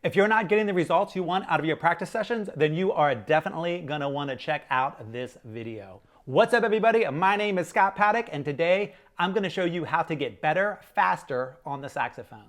If you're not getting the results you want out of your practice sessions, then you are definitely going to want to check out this video. What's up, everybody? My name is Scott Paddock, and today I'm going to show you how to get better, faster on the saxophone.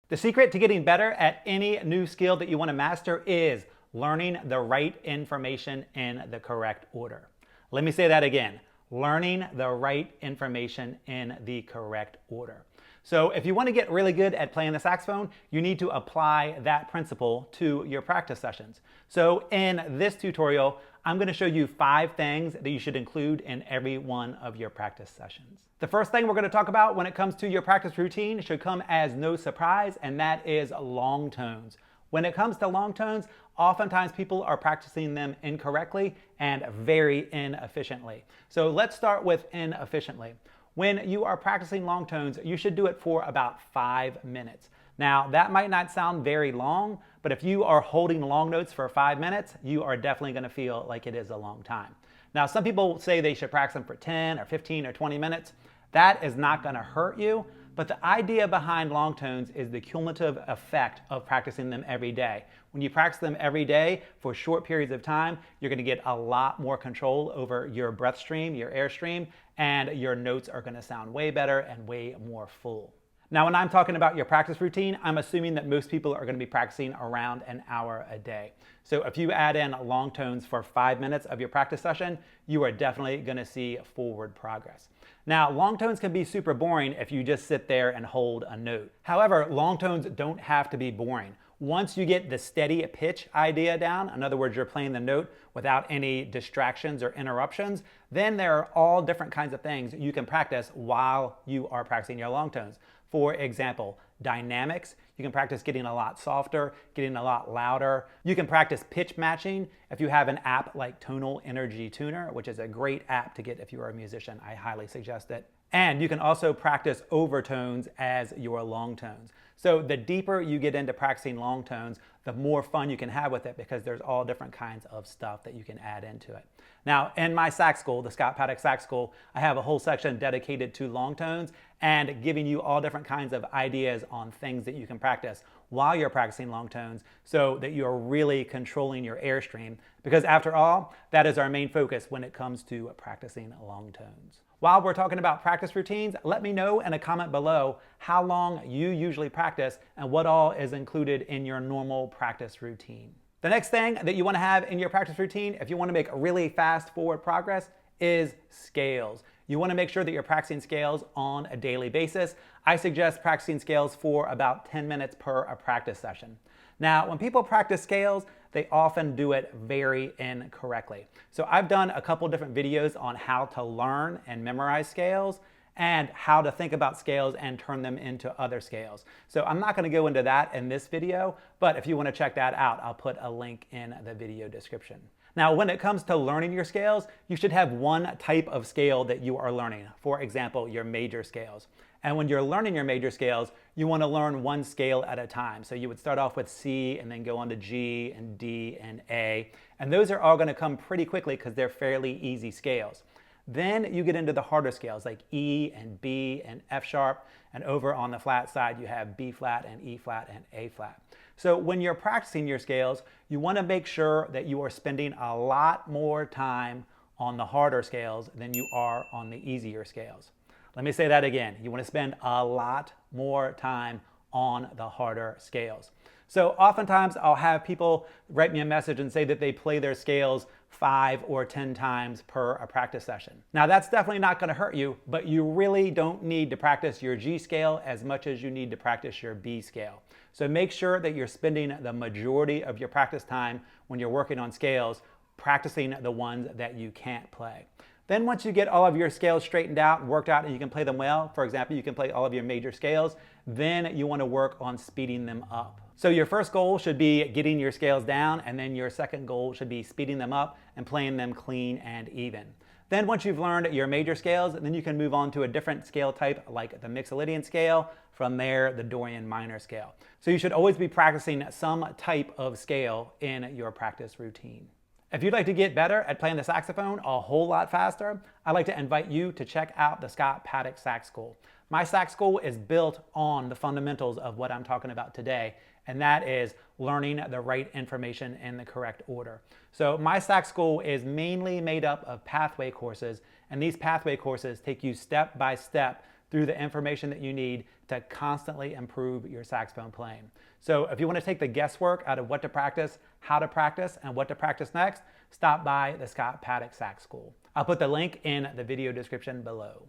The secret to getting better at any new skill that you want to master is learning the right information in the correct order. Let me say that again. Learning the right information in the correct order. So if you want to get really good at playing the saxophone, you need to apply that principle to your practice sessions. So in this tutorial, I'm going to show you 5 things that you should include in every one of your practice sessions. The first thing we're going to talk about when it comes to your practice routine should come as no surprise, and that is long tones. When it comes to long tones, oftentimes people are practicing them incorrectly and very inefficiently. So let's start with inefficiently. When you are practicing long tones, you should do it for about 5 minutes. Now, that might not sound very long, but if you are holding long notes for 5 minutes, you are definitely going to feel like it is a long time. Now, some people say they should practice them for 10 or 15 or 20 minutes. That is not going to hurt you. But the idea behind long tones is the cumulative effect of practicing them every day. When you practice them every day for short periods of time, you're going to get a lot more control over your breath stream, your air stream, and your notes are going to sound way better and way more full. Now, when I'm talking about your practice routine, I'm assuming that most people are going to be practicing around an hour a day. So if you add in long tones for 5 minutes of your practice session, you are definitely going to see forward progress. Now, long tones can be super boring if you just sit there and hold a note. However, long tones don't have to be boring. Once you get the steady pitch idea down, in other words, you're playing the note without any distractions or interruptions, then there are all different kinds of things you can practice while you are practicing your long tones. For example, dynamics. You can practice getting a lot softer, getting a lot louder. You can practice pitch matching if you have an app like Tonal Energy Tuner, which is a great app to get if you are a musician. I highly suggest it. And you can also practice overtones as your long tones. So the deeper you get into practicing long tones, the more fun you can have with it because there's all different kinds of stuff that you can add into it. Now, in my sax school, the Scott Paddock Sax School, I have a whole section dedicated to long tones and giving you all different kinds of ideas on things that you can practice while you're practicing long tones so that you're really controlling your airstream, because after all, that is our main focus when it comes to practicing long tones. While we're talking about practice routines, let me know in a comment below how long you usually practice and what all is included in your normal practice routine. The next thing that you want to have in your practice routine, if you want to make really fast forward progress, is scales. You want to make sure that you're practicing scales on a daily basis. I suggest practicing scales for about 10 minutes per a practice session. Now, when people practice scales, they often do it very incorrectly. So I've done a couple different videos on how to learn and memorize scales and how to think about scales and turn them into other scales. So I'm not going to go into that in this video, but if you want to check that out, I'll put a link in the video description. Now, when it comes to learning your scales, you should have one type of scale that you are learning. For example, your major scales. And when you're learning your major scales, you want to learn one scale at a time. So you would start off with C and then go on to G and D and A. And those are all going to come pretty quickly because they're fairly easy scales. Then you get into the harder scales like E and B and F sharp. And over on the flat side, you have B flat and E flat and A flat. So when you're practicing your scales, you want to make sure that you are spending a lot more time on the harder scales than you are on the easier scales. Let me say that again. You want to spend a lot more time on the harder scales. So oftentimes I'll have people write me a message and say that they play their scales 5 or 10 times per a practice session. Now, that's definitely not going to hurt you, but you really don't need to practice your G scale as much as you need to practice your B scale. So make sure that you're spending the majority of your practice time when you're working on scales practicing the ones that you can't play. Then once you get all of your scales straightened out, worked out, and you can play them well, for example, you can play all of your major scales, then you want to work on speeding them up. So your first goal should be getting your scales down, and then your second goal should be speeding them up and playing them clean and even. Then once you've learned your major scales, then you can move on to a different scale type like the Mixolydian scale, from there the Dorian minor scale. So you should always be practicing some type of scale in your practice routine. If you'd like to get better at playing the saxophone a whole lot faster, I'd like to invite you to check out the Scott Paddock Sax School. My sax school is built on the fundamentals of what I'm talking about today, and that is learning the right information in the correct order. So my sax school is mainly made up of pathway courses, and these pathway courses take you step by step through the information that you need to constantly improve your saxophone playing. So if you want to take the guesswork out of what to practice, how to practice, and what to practice next, stop by the Scott Paddock Sax School. I'll put the link in the video description below.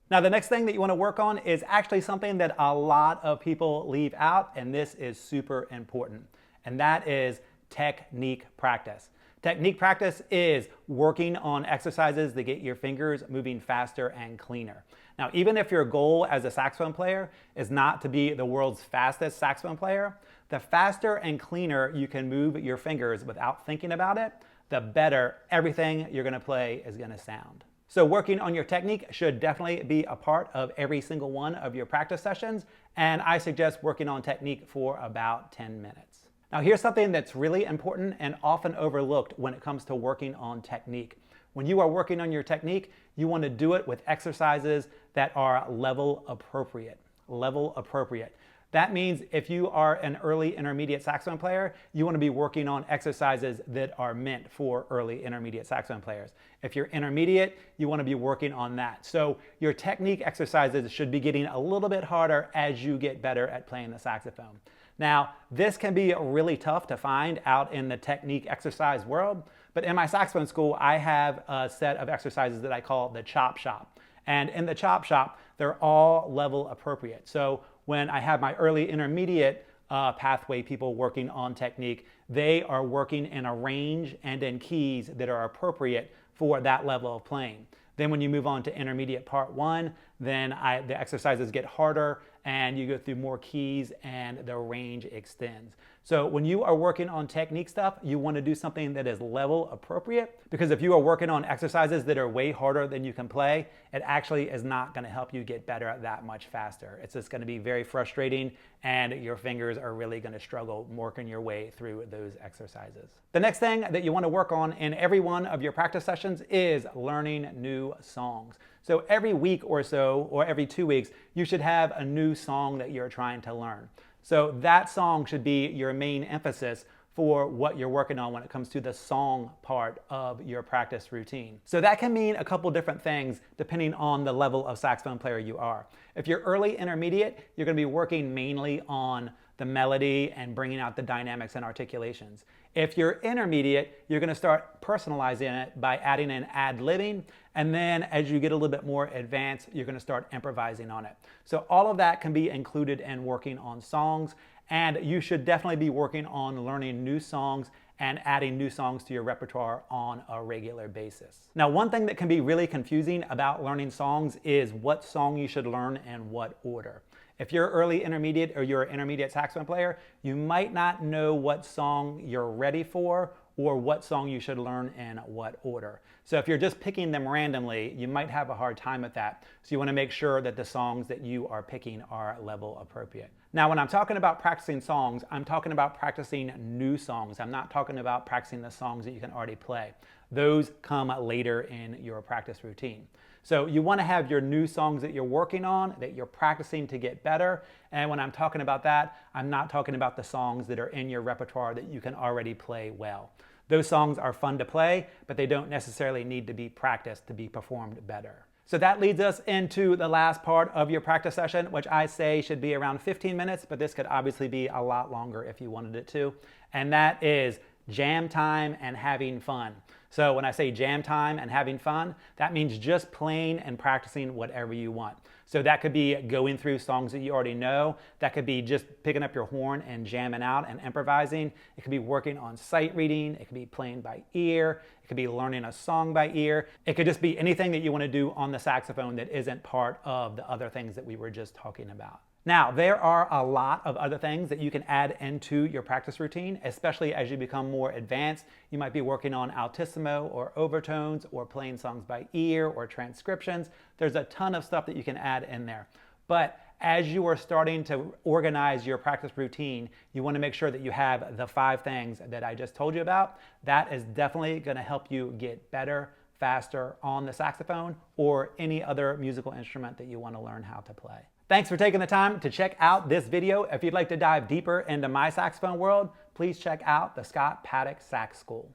Now, the next thing that you want to work on is actually something that a lot of people leave out, and this is super important, and that is technique practice. Technique practice is working on exercises that get your fingers moving faster and cleaner. Now, even if your goal as a saxophone player is not to be the world's fastest saxophone player, the faster and cleaner you can move your fingers without thinking about it, the better everything you're going to play is going to sound. So working on your technique should definitely be a part of every single one of your practice sessions, and I suggest working on technique for about 10 minutes. Now, here's something that's really important and often overlooked when it comes to working on technique. When you are working on your technique, you want to do it with exercises that are level appropriate. Level appropriate. That means if you are an early intermediate saxophone player, you want to be working on exercises that are meant for early intermediate saxophone players. If you're intermediate, you want to be working on that. So your technique exercises should be getting a little bit harder as you get better at playing the saxophone. Now, this can be really tough to find out in the technique exercise world, but in my saxophone school, I have a set of exercises that I call the chop shop. And in the chop shop, they're all level appropriate. So when I have my early intermediate pathway people working on technique, they are working in a range and in keys that are appropriate for that level of playing. Then when you move on to intermediate part one, then the exercises get harder and you go through more keys and the range extends. So when you are working on technique stuff, you want to do something that is level appropriate, because if you are working on exercises that are way harder than you can play, it actually is not going to help you get better that much faster. It's just going to be very frustrating and your fingers are really going to struggle working your way through those exercises. The next thing that you want to work on in every one of your practice sessions is learning new songs. So every week or so, or every 2 weeks, you should have a new song that you're trying to learn. So that song should be your main emphasis for what you're working on when it comes to the song part of your practice routine. So that can mean a couple different things depending on the level of saxophone player you are. If you're early intermediate, you're going to be working mainly on the melody and bringing out the dynamics and articulations. If you're intermediate, you're going to start personalizing it by adding in ad-libbing, and then as you get a little bit more advanced, you're going to start improvising on it. So all of that can be included in working on songs, and you should definitely be working on learning new songs and adding new songs to your repertoire on a regular basis. Now, one thing that can be really confusing about learning songs is what song you should learn in what order. If you're early intermediate or you're an intermediate saxophone player, you might not know what song you're ready for or what song you should learn in what order. So if you're just picking them randomly, you might have a hard time with that. So you want to make sure that the songs that you are picking are level appropriate. Now, when I'm talking about practicing songs, I'm talking about practicing new songs. I'm not talking about practicing the songs that you can already play. Those come later in your practice routine. So you want to have your new songs that you're working on, that you're practicing to get better. And when I'm talking about that, I'm not talking about the songs that are in your repertoire that you can already play well. Those songs are fun to play, but they don't necessarily need to be practiced to be performed better. So that leads us into the last part of your practice session, which I say should be around 15 minutes, but this could obviously be a lot longer if you wanted it to. And that is jam time and having fun. So when I say jam time and having fun, that means just playing and practicing whatever you want. So that could be going through songs that you already know. That could be just picking up your horn and jamming out and improvising. It could be working on sight reading. It could be playing by ear. It could be learning a song by ear. It could just be anything that you want to do on the saxophone that isn't part of the other things that we were just talking about. Now, there are a lot of other things that you can add into your practice routine, especially as you become more advanced. You might be working on altissimo or overtones or playing songs by ear or transcriptions. There's a ton of stuff that you can add in there. But as you are starting to organize your practice routine, you want to make sure that you have the 5 things that I just told you about. That is definitely going to help you get better, faster on the saxophone or any other musical instrument that you want to learn how to play. Thanks for taking the time to check out this video. If you'd like to dive deeper into my saxophone world, please check out the Scott Paddock Sax School.